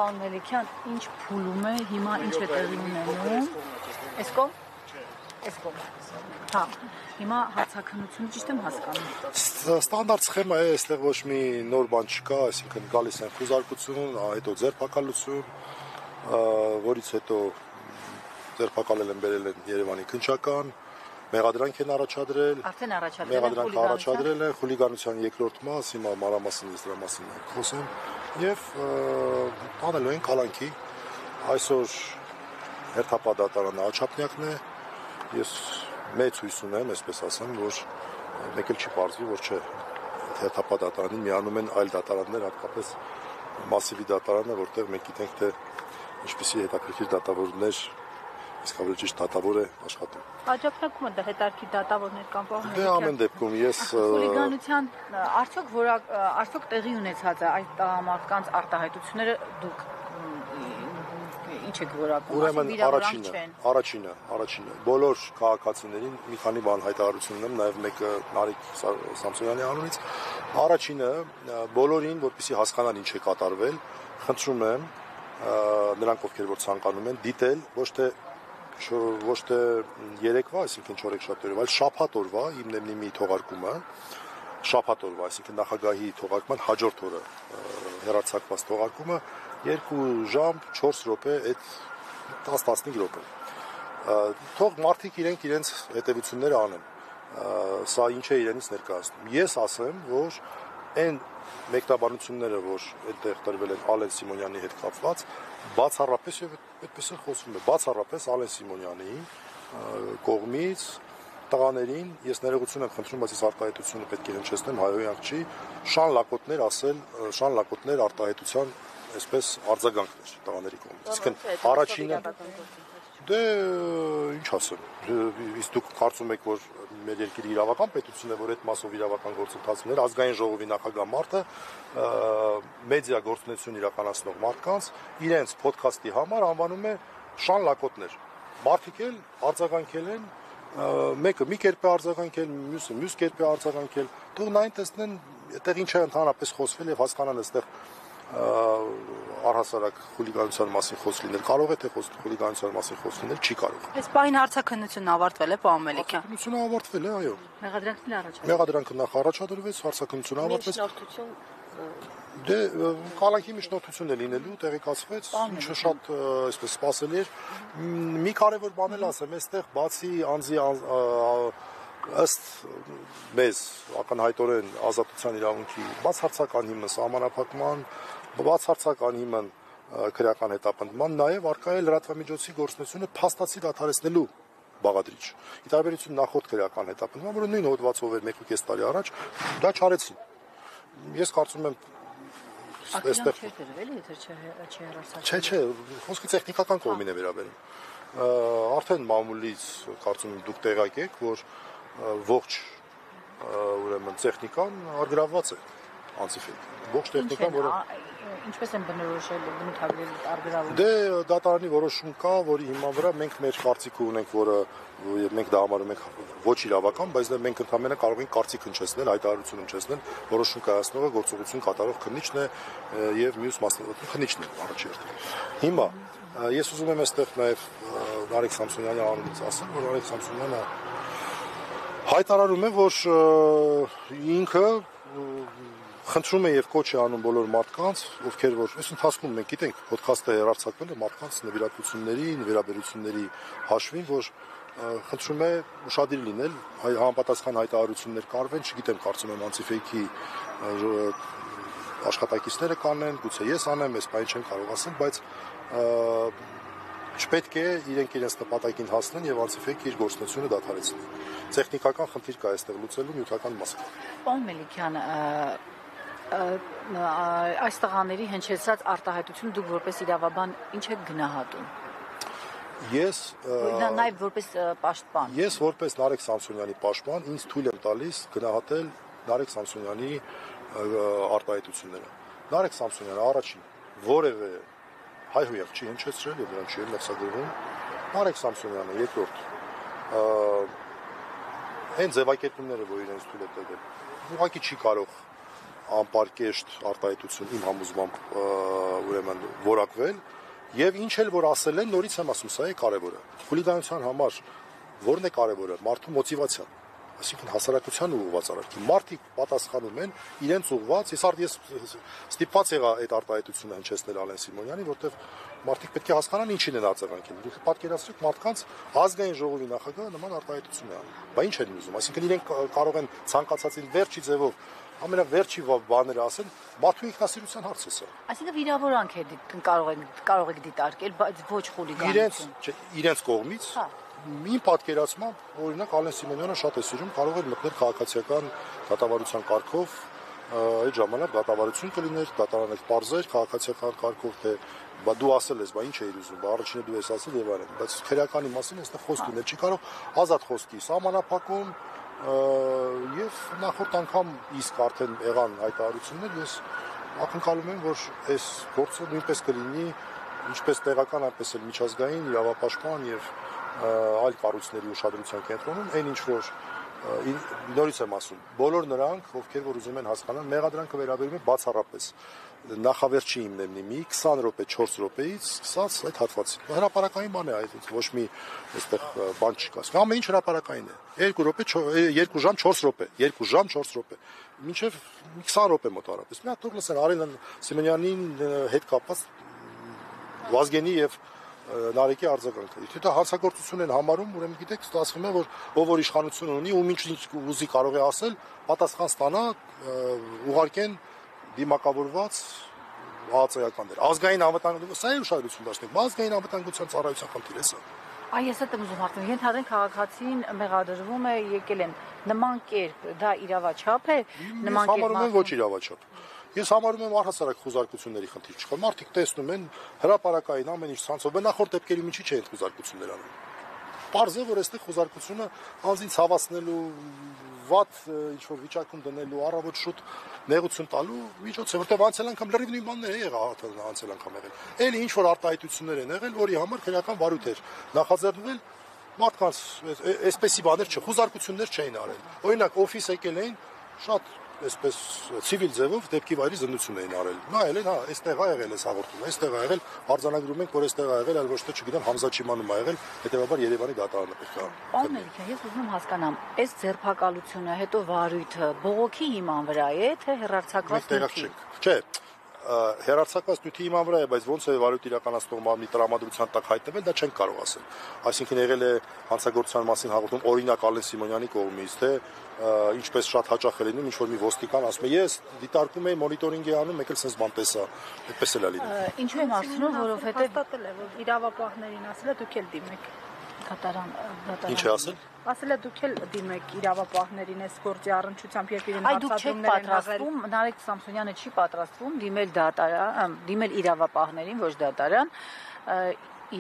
Պարոն Մելիքյան, ինչ փուլում է, հիմա ինչ է տեղի ունենում։ Էսկոմ։ Հա, հիմա հարցաքննությունը ճիշտ եմ հասկանում։ Ստանդարտ սխեմա է, այստեղ ոչ մի նոր բան չկա, այսինքն գալիս են խուզարկություն, հետո ձերբակալություն, որից հետո ձերբակալել են բերել են Երևանի քննչական, մեղադրանք են առաջադրել, խուլիգանության երկրորդ մաս, հիմա մանրամասն ես դրա մասին խոսեմ, եւ անելու են կալանքի, այսօր հերթապահ դատարանը Աչափնյակն է, ես մեծ հույս ունեմ, այսպես ասեմ, որ մեկ էլ չի պարզվի, որ չէ, հերթապահ դատարանին միանում են այլ դատարաններ, հատկապես մասիվի դատարանը, որտեղ մենք գիտենք, թե ինչպիսի հետաքրքիր դատավորներ, իսկ ավելի ճիշտ դատավոր է աշխատում։ Աչափնյակում դա հետարքի դատավորներ կան պահում։ Դե ամեն դեպքում ես խուլիգանության արդյոք տեղի ունեցած է այդ մարդկանց արտահայտությունները դուք ինչ եք որակում։ Ուրեմն առաջինը բոլոր քաղաքացիներին մի քանի բան հայտարարություն ունեմ, նաև մեկը Նարեկ Սամսոնյանի անունից։ Առաջինը բոլորին, որպեսզի հասկանան ինչ է կատարվել, խնդրում եմ նրանք ովքեր որ ցանկանում են դիտել ոչ թե երեկվա, այսինքն չորեքշաբթի, այլ շաբաթ օրվա իմնեմնիմի թողարկումը, շաբաթ օրվա, այսինքն նախագահի թողարկման հաջորդ օրը հեռարձակված թողարկումը 2 ժամ 4 րոպե, այդ 10-15 րոպե։ Թող մարդիկ իրենց հետևությունները անեն։ Սա ինչ է իրենից ներկայացնում։ Ես ասեմ, որ այն մեկնաբանությունները, որ այդտեղ տրվել են Ալեն Սիմոնյանի հետ կապված, բացառապես եւ այդպես էլ խոսվում է, բացառապես Ալեն Սիմոնյանի կողմից տղաներին, ես ներողություն եմ խնդրում, բայց ես արտահայտությունը պետք է հնչեցնեմ, հայոյանք չի, շան լակոտներ ասել, շան լակոտներ արտահայտության այսպես արձագանքներ տղաների կողմից։ Իսկն առաջինը դե ինչ ասեմ, իսկ դուք կարծում եք, որ մեր երկրի իրավական պետությունն է, որ այդ մասով իրավական գործընթացներ, ազգային ժողովի նախագահ մարդը մեդիա գործունեություն իրականացնող մարդկանց իրենց ոդքասթի համար անվանում է շան լակոտներ։ Մարդիկ էլ արձագանքել են, մեկը մի կերպ է արձագանքել, մյուսը մյուս կերպ է արձագանքել, թող նայն տեսնեն, այդտեղ ինչ է ընդհանրապես խոսվել եւ հասկանան այստեղ առհասարակ խուլիգանության մասին խոսք լինել կարող է, թե խուլիգանության մասին խոսք լինել չի կարող։ Այս պահին հարցաքննությունն ավարտվել է, պարոն Մելիքյան։ Հարցաքննությունը ավարտվել է, այո։ Մեղադրանքն առաջադրվել։ Մեղադրանքը նախ առաջադրվեց, հարցաքննությունը ավարտվեց։ Դե կալանքի միջնորդություն է լինելու, տեղեկացվեց, ինչը շատ այսպես սպասելի էր։ Մի կարևոր բան էլ ասեմ, այստեղ բացի անձի ըստ մեզ ակնհայտորեն ազատության իրավունքի բացարձակ անհիմն սահմանափակման, բացարձակ անհիմն քրեական հետապնդման, նաև արկա է լրատվամիջոցի գործունեությունը փաստացի դադարեցնելու բաղադրիչ։ Ի տարբերություն նախորդ քրեական հետապնդման, որը նույն հոդվածով էր 1.5 տարի առաջ, դա չարեցին։ Ես կարծում եմ այստեղ չէ, խոսքի տեխնիկական կողմին է վերաբերում։ Արդեն մամուլից կարծում եմ դուք տեղյակ եք, որ ողջ ուրեմն տեխնիկան արգրավված է անցիֆետ։ Ողջ տեխնիկան, որը ինչպես են բնորոշել բնութագրել արգրավումը։ Դե դատարանի որոշում կա, որի հիման վրա մենք մեր կարծիքը ունենք, որը մենք դա համարում ենք ոչ իրավական, բայց դա մենք ընդհանրապես կարող ենք կարծիք հնչեցնել, հայտարարություն հնչեցնել, որոշում կայացնողը գործողություն կատարող քննիչն է եւ մյուս մասնագետը քննիչն է առաջերտ։ Հիմա ես ուզում եմ այստեղ նաեւ Նարեկ Սամսոնյանի անունից ասեմ, որ Նարեկ Սամսոնյանը հայտարարում է, որ ինքը խնդրում է եւ կոչ է անում բոլոր մարդկանց, ովքեր որ այս ընթացքում մենք գիտենք, ոդքասթը հեռարձակվել է մարդկանց նվիրատվությունների, նվիրաբերությունների հաշվին, որ խնդրում է ուշադիր լինել, համապատասխան հայտարարություններ կարվեն, չգիտեմ, կարծում եմ անցիֆեյքի աշխատակիցները կանեն, գուցե ես անեմ, այս բանը չեմ կարող ասել, բայց չպետք է իրենք իրենց նպատակին հասնեն եւ անցիֆեյքը իր գործունեությունը դադարեցնի։ Տեխնիկական խնդիր կա այստեղ լուծելու, նյութական մաս կա։ Պարոն Մելիքյան, այս տղաների հնչեցած արտահայտությունը դուք որպես իրավաբան ինչ եք գնահատում։ Ես նաև որպես պաշտպան։ Ես որպես Նարեկ Սամսոնյանի պաշտպան ինձ թույլ եմ տալիս գնահատել Նարեկ Սամսոնյանի արտահայտությունները։ Նարեկ Սամսոնյանը առաջին որևէ հայհոյակ չի հնչեցրել եւ նրան չի մեղսագրվում։ Նարեկ Սամսոնյանը երկրորդ այն ձևակերպումները, որ իրենց թույլ է տվել, ուղղակի չի կարող անպարկեշտ արտահայտություն իմ համոզմամբ ուրեմն որակվել եւ ինչ էլ որ ասել են նորից եմ ասում սա է կարեւորը խուլիգանության համար որն է կարեւորը մարդու մոտիվացիան այսինքն հասարակության ուղղված արարքի մարդիկ պատասխանում են իրենց ուղղված ես ստիպված եղա այդ արտահայտությունը հնչեցնել Ալեն Սիմոնյանին որտեղ մարդիկ պետք է հասկանան ինչին են արձագանքել դուք պատկերացրեք մարդկանց ազգային ժողովի նախագահը նման արտահայտություն է անում բա ինչ են ուզում այսինքն իրենք կարող են ցանկացածին վերջի ձևով ամենավերջի բաները ասեն մարդու ինքնասիրության հարց է սա Այսինքն վիրավորանք է կարող եք դիտարկել բայց ոչ խուլիգանություն իրենց կողմից Իմ պատկերացմամբ օրինակ Ալեն Սիմոնյանը շատ է սիրում կարող է մտնել քաղաքացիական դատավարության կարգով այդ ժամանակ դատավարություն կլիներ դատարանը կպարզեր քաղաքացիական կարգով թե բա դու ասել ես բա ինչ էիր ուզում բա առաջինը դու ես ասել եւ այլն բայց քերականի մասին այստեղ խոսք ունել չի կարող ազատ խոսքի սահմանափակում եւ նախորդ անգամ իսկ արդեն եղան հայտարարություններ ես ակնկալում եմ որ այս գործը նույնպես կլինի ինչպես տեղական այնպես էլ միջազգային իրավապաշտպան եւ այլ կառույցների ուշադրության կենտրոնում այն ինչ որ նորից եմ ասում բոլոր նրանք ովքեր որ ուզում են հասկանալ մեղադրանքը վերաբերում է բացառապես նախավերջի հիմնեմնի մի 20 րոպե 4 րոպեից սկսած այդ հատվածին հրապարակային բան է այդ ոչ մի այստեղ բան չկա ամեն ինչ հրապարակային է 2 րոպե 2 ժամ 4 րոպե 2 ժամ 4 րոպե մինչև 20 րոպե մոտարապես նա թող լսեն Արեն Սիմոնյանին հետ կապված Վազգենի եւ Նարեկի արձագանքը։ Եթե դա հանցագործություն են համարում, ուրեմն գիտեք, ստացվում է, որ ով որ իշխանություն ունի, ում ինչ ուզի կարող է ասել, պատասխան ստանա, ուղարկեն դիմակավորված ԱԱԾ-ականներ։ Ազգային անվտանգություն, սա է ուշադրություն դարձնենք, ազգային անվտանգության ծառայության խնդիր է սա։ Այ ես եմ ուզում հարցնել, ենթադրենք քաղաքացին մեղադրվում է, եկել են նման կերպ, դա իրավաչափ է, նման կերպ։ Ես համարում եմ ոչ իրավաչափ։ Ես համարում եմ առհասարակ խոզարկությունների խնդիր չկա։ Մարդիկ տեսնում են հրապարակային ամեն ինչ ցանցով, նախորդ դեպքերի միջի չէին խոզարկություններ անում։ Պարզ է, որ այստեղ խոզարկությունը անձին ցավացնելու, վատ ինչ որ վիճակում դնելու, առավոտ շուտ նեղություն տալու միջոց է, որտեղ անցյալ անգամ լրիվ նույն բանն է եղել, անցյալ անգամ եղել։ Էլի ինչ որ արտահայտություններ են եղել, որի համար քրեական վարույթ էր նախաձեռնվել մարդկանց այսպեսի բաներ չխոզարկություններ չէին արել։ Օրինակ օֆիս եկել էին շատ այսպես ցիվիլ ձևով դեպքի վայրի զննություն էին արել։ Նայել են, հա, այստեղ ա եղել էս հաղորդումը, այստեղ ա եղել, արձանագրում ենք, որ այստեղ ա եղել, այլ ոչ թե չգիտեմ, Համզա Չիմանում ա եղել, հետեւաբար Երևանի դատարանը պետք է։ Պարոն Մելիքյան, ես ուզում եմ հասկանամ, այս ձերբակալությունը, հետո վարույթը բողոքի հիման վրա է, թե հեռարձակված նյութի։ Չէ, հերարցակված նյութի հիման վրա է, բայց ոնց է վարույթ իրականացնող մարմնի տրամադրության տակ հայտնվել, դա չենք կարող ասել։ Այսինքն եղել է հանցագործության մասին հաղորդում օրինակ Ալեն Սիմոնյանի կողմից, թե ինչպես շատ հաճախ է լինում, ինչ որ մի ոստիկան ասում է, ես դիտարկում եմ մոնիտորինգ է անում, եկել sense բան տեսա, այդպես էլ է լինում։ Ինչու եմ ասում, որովհետեւ հաստատել է, որ իրավապահներին ասել է դուք էլ դիմեք։ դատարան Ինչ է ասել։ Ասել է դուք էլ դիմեք իրավապահներին այս գործի առնչությամբ, երբ իրեն Այ դուք չեք պատրաստվում, Նարեկ Սամսոնյանը չի պատրաստվում դիմել դատարան, դիմել իրավապահներին, ոչ դատարան,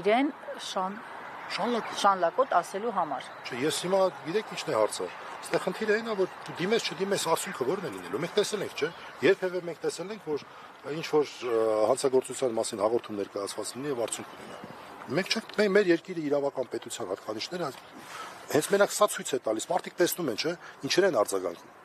իրեն շանլակոտ ասելու համար։ Չէ, ես հիմա գիտեք ինչն է հարցը։ Այստեղ խնդիրը այն է, որ դու դիմես, չդիմես, արդյունքը ո՞րն է լինելու։ Մենք տեսել ենք, չէ՞։ Երբևէ մենք տեսել ենք, որ ինչ որ հանցագործության մասին հաղորդում ներկայացված լինի եւ արդյունք ունենա։ Մենք չենք մեր երկիրի իրավական պետության հատկանիշները հենց մենակ սա ցույց է տալիս։ Մարդիկ տեսնում են, չէ՞, ինչեր են արձագանքում։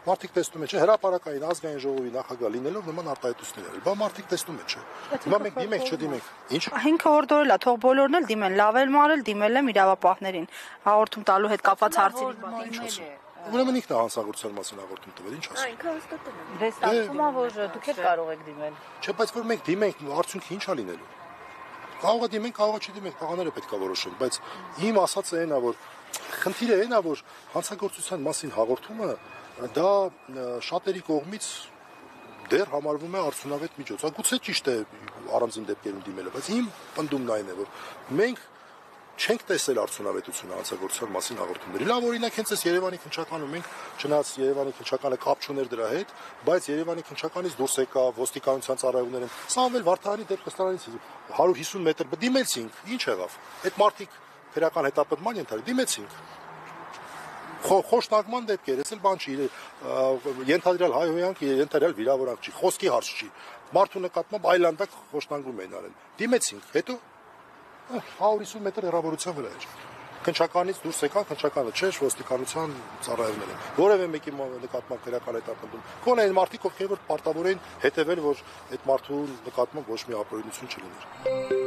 Մարդիկ տեսնում են, չէ՞, հրապարակային ազգային ժողովի նախագահ լինելով նման արտահայտություններ արել։ Բա մարդիկ տեսնում են, չէ՞։ Հիմա մենք դիմենք, չդիմենք։ Ինչ։ Ինքը հորդորել է, թող բոլորն էլ դիմեն, լավ էլ մարել, դիմել եմ իրավապահներին։ Հաղորդում տալու հետ կապված հարցերի։ Ուրեմն ինքն է հանցագործության մասին հաղորդում տվել, ինչ ասում։ Ինքը հաստատել է։ Դե ստացվում է, որ դուք եք կարող եք դիմել։ Չէ, բայց որ մենք դիմենք, արդյունքը ի՞նչ է լինելու։ Կարող է դիմենք, կարող է չդիմենք, տղաները պետք է որոշեն, բայց իմ ասածը այն է, որ խնդիրը այն է, որ հանցագործության մասին հաղորդումը դա շատերի կողմից դեռ համարվում է արդյունավետ միջոց։ Գուցե ճիշտ է առանձին դեպքերում դիմելը, բայց իմ պնդումն այն է, որ մենք չենք տեսել արդյունավետությունը հանցագործության մասին հաղորդումների։ Լավ օրինակ հենց այս Երևանի քննչականում մենք չնայած Երևանի քննչականը կապ չուներ դրա հետ, բայց Երևանի քննչականից դուրս եկա ոստիկանության ծառայողներ են։ Սամվել Վարդանյանի դեպքստանից 150 մետր դիմեցինք, ինչ եղավ։ Այդ մարդիկ քրական հետապնդման ենթարկել, դիմեցինք։ Խոշտանգման դեպքեր, ես էլ բան չի, ենթադրյալ հայհոյանք, ենթադրյալ վիրավորանք չի, խոսքի հարց չի։ Մարդու նկատմամբ այլանդակ խոշտանգում էին արել։ Դիմեցինք, հետո 150 մետր հեռավորության վրա էր։ քնչականից դուրս եկան, քնչականը չէ, ոստիկանության ծառայողները։ Որևէ մեկի նկատմամբ քրեական հետ ապրում։ Գոնե այն մարդիկ, ովքեր որ պարտավոր էին հետևել, որ այդ մարդու նկատմամբ ոչ մի ապօրինություն չլիներ։